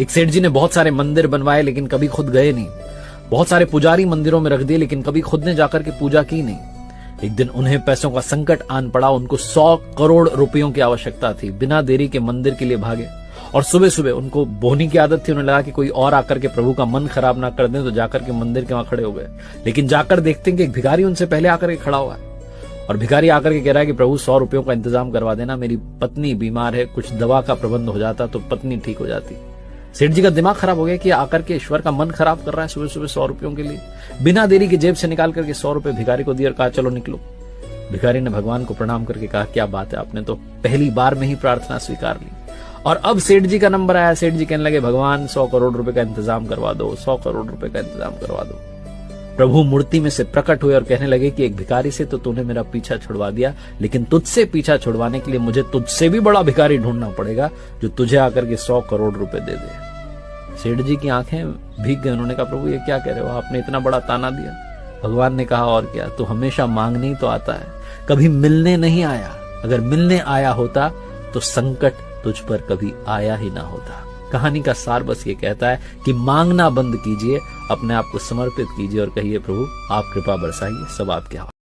एक सेठ जी ने बहुत सारे मंदिर बनवाए लेकिन कभी खुद गए नहीं। बहुत सारे पुजारी मंदिरों में रख दिए लेकिन कभी खुद ने जाकर के पूजा की नहीं। एक दिन उन्हें पैसों का संकट आन पड़ा। उनको 100 करोड़ रुपयों की आवश्यकता थी। बिना देरी के मंदिर के लिए भागे और सुबह सुबह उनको बोहनी की आदत थी। उन्हें लगा कि कोई और आकर के प्रभु का मन खराब ना कर दे, तो जाकर के मंदिर के वहां खड़े हो गए। लेकिन जाकर देखते हैं कि एक भिखारी उनसे पहले आकर के खड़ा हुआ है और भिखारी आकर के कह रहा है कि प्रभु 100 रुपयों का इंतजाम करवा देना, मेरी पत्नी बीमार है, कुछ दवा का प्रबंध हो जाता तो पत्नी ठीक हो जाती। सेठ जी का दिमाग खराब हो गया कि आकर के ईश्वर का मन खराब कर रहा है सुबह सुबह 100 रुपयों के लिए। बिना देरी के जेब से निकाल करके 100 रुपए भिखारी को दिए और कहा चलो निकलो। भिखारी ने भगवान को प्रणाम करके कहा क्या बात है, आपने तो पहली बार में ही प्रार्थना स्वीकार ली। और अब सेठ जी का नंबर आया। सेठ जी कहने लगे भगवान 100 करोड़ रुपए का इंतजाम करवा दो, 100 करोड़ रुपए का इंतजाम करवा दो। प्रभु मूर्ति में से प्रकट हुए और कहने लगे कि एक भिखारी से तो तूने मेरा पीछा छुड़वा दिया, लेकिन तुझसे पीछा छुड़वाने के लिए मुझे तुझसे भी बड़ा भिखारी ढूंढना पड़ेगा जो तुझे आकर के 100 करोड़ रुपए दे दे। सेठ जी की आंखें भीग गई। उन्होंने कहा प्रभु ये क्या कह रहे हो, आपने इतना बड़ा ताना दिया। भगवान ने कहा और क्या, तू हमेशा मांगने ही तो आता है, कभी मिलने नहीं आया। अगर मिलने आया होता तो संकट तुझ पर कभी आया ही ना होता। कहानी का सार बस ये कहता है कि मांगना बंद कीजिए, अपने आप को समर्पित कीजिए और कहिए प्रभु आप कृपा बरसाइए, सब आपके हाथ।